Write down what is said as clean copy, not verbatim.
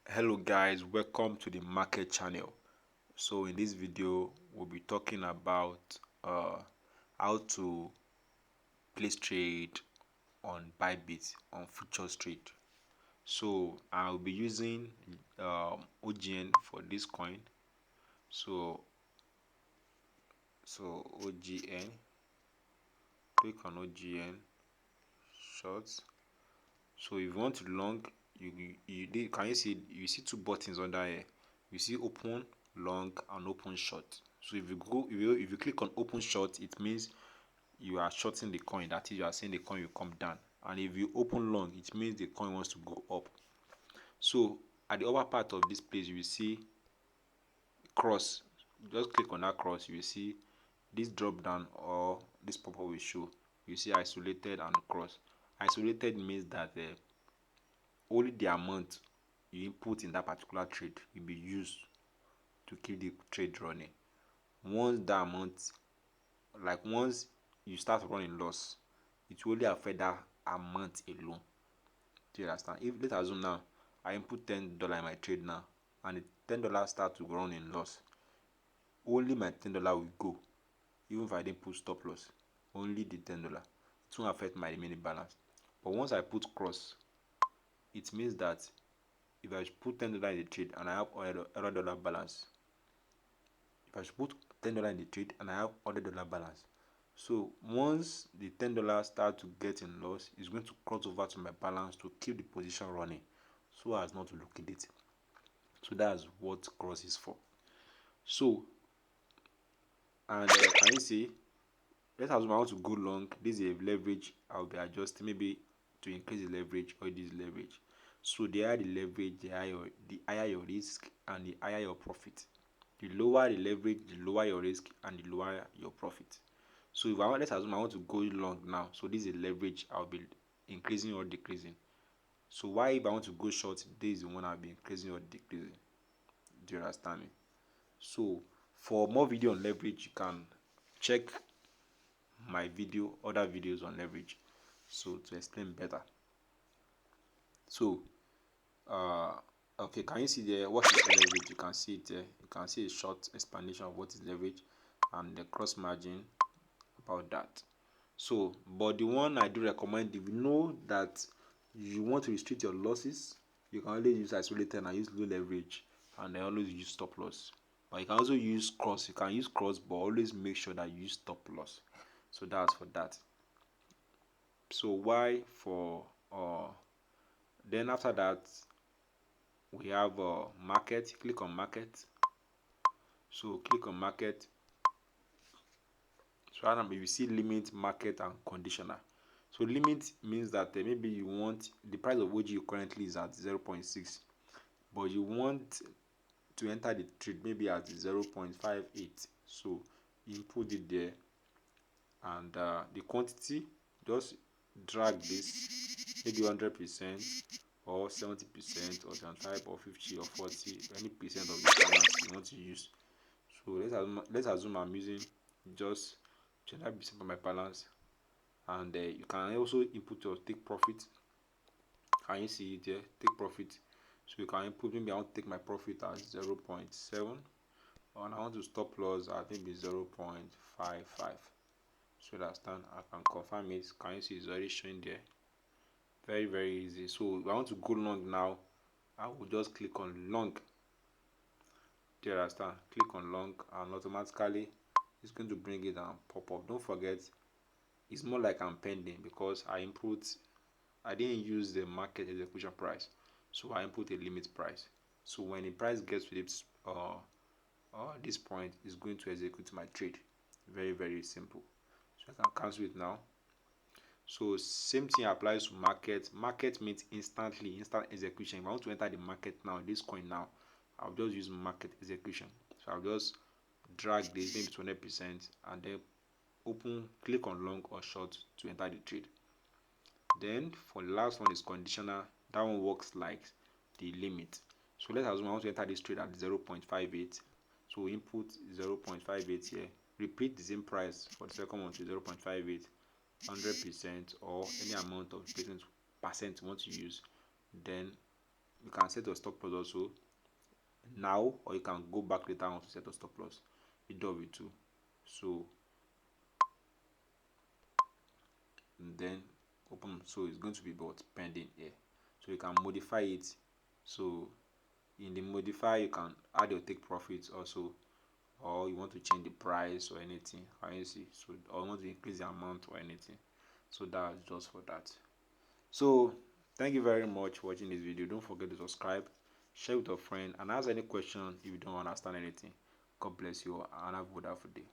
Hello guys, welcome to the market channel. So in this video we'll be talking about how to place trade on Bybit on futures trade. So I'll be using OGN for this coin. So OGN, click on OGN shorts. So if you want to long, can you see two buttons under here? You see open long and open short. So if you click on open short, it means you are shorting the coin. That is, you are saying the coin will come down. And if you open long, it means the coin wants to go up. So at the upper part of this place, you will see cross. Just click on that cross. You will see this drop down or this pop-up will show. You see isolated and cross. Isolated means that only the amount you input in that particular trade will be used to keep the trade running. Once that amount, once you start running loss, it will only affect that amount alone. Do you understand? If let's assume now I input $10 in my trade now, and the $10 start to run in loss, only my $10 will go, even if I didn't put stop loss. Only the $10. It won't affect my remaining balance. But once I put cross, it means that if I put $10 in the trade and I have $100 balance, if I should put $10 in the trade and I have $100 balance, so once the $10 start to get in loss, it's going to cross over to my balance to keep the position running, so as not to liquidate. So that's what cross is for. So, and can you see? Let's assume I want to go long. This is a leverage. I'll be adjusting maybe to increase the leverage or this leverage. So the higher the leverage, the higher your risk and the higher your profit. The lower the leverage, the lower your risk and the lower your profit. So if let's assume I want to go long now. So this is a leverage. I'll be increasing or decreasing. So why if I want to go short, this is the one I'll be increasing or decreasing. Do you understand me? So for more video on leverage, you can check my other videos on leverage, so to explain better. So okay, can you see there what is leverage? You can see it there. You can see a short explanation of what is leverage and the cross margin about that. So but the one I do recommend, if you know that you want to restrict your losses, you can always use isolated and use low leverage, and then always use stop loss. But you can also use cross. You can use cross, but always make sure that you use stop loss. So that's for that. So why for then after that we have market. Click on market. So click on market. So now you see limit, market and conditional. So limit means that maybe you want the price of OG currently is at 0.6, but you want to enter the trade maybe at 0.58. So you put it there, and the quantity, just drag this maybe 100% or 70% or 25 or 50 or 40, any percent of the balance you want to use. So let's assume I'm using just 25% of my balance, and you can also input your take profit. Can you see it there? Take profit. So you can input, maybe I want to take my profit as 0.7, and I want to stop loss at maybe 0.55. So that's done. I can confirm it. Can you see it's already showing there? Very easy. So if I want to go long now, I will just click on long. Do you understand? Click on long, and automatically it's going to bring it and pop up. Don't forget, it's more like I'm pending because I didn't use the market execution price, so I input a limit price. So when the price gets to this point, it's going to execute my trade. Very simple. So I can cancel it now. So same thing applies to market. Market means instant execution. If I want to enter the market now, this coin now, I'll just use market execution. So I'll just drag this maybe 20% and then click on long or short to enter the trade. Then for the last one is conditional. That one works like the limit. So let's assume I want to enter this trade at 0.58. So input 0.58 here. Repeat the same price for the second one to 0.58. 100% or any amount of percent you want to use, then you can set your stop loss also now, or you can go back later on to set your stop loss. Either of it too. So and then open, so it's going to be about pending here, so you can modify it. So in the modifier you can add your take profits also, or you want to change the price or anything, can you see? So, or you want to increase the amount or anything. So that's just for that. So thank you very much for watching this video. Don't forget to subscribe, share with a friend, and ask any question if you don't understand anything. God bless you and have a wonderful day.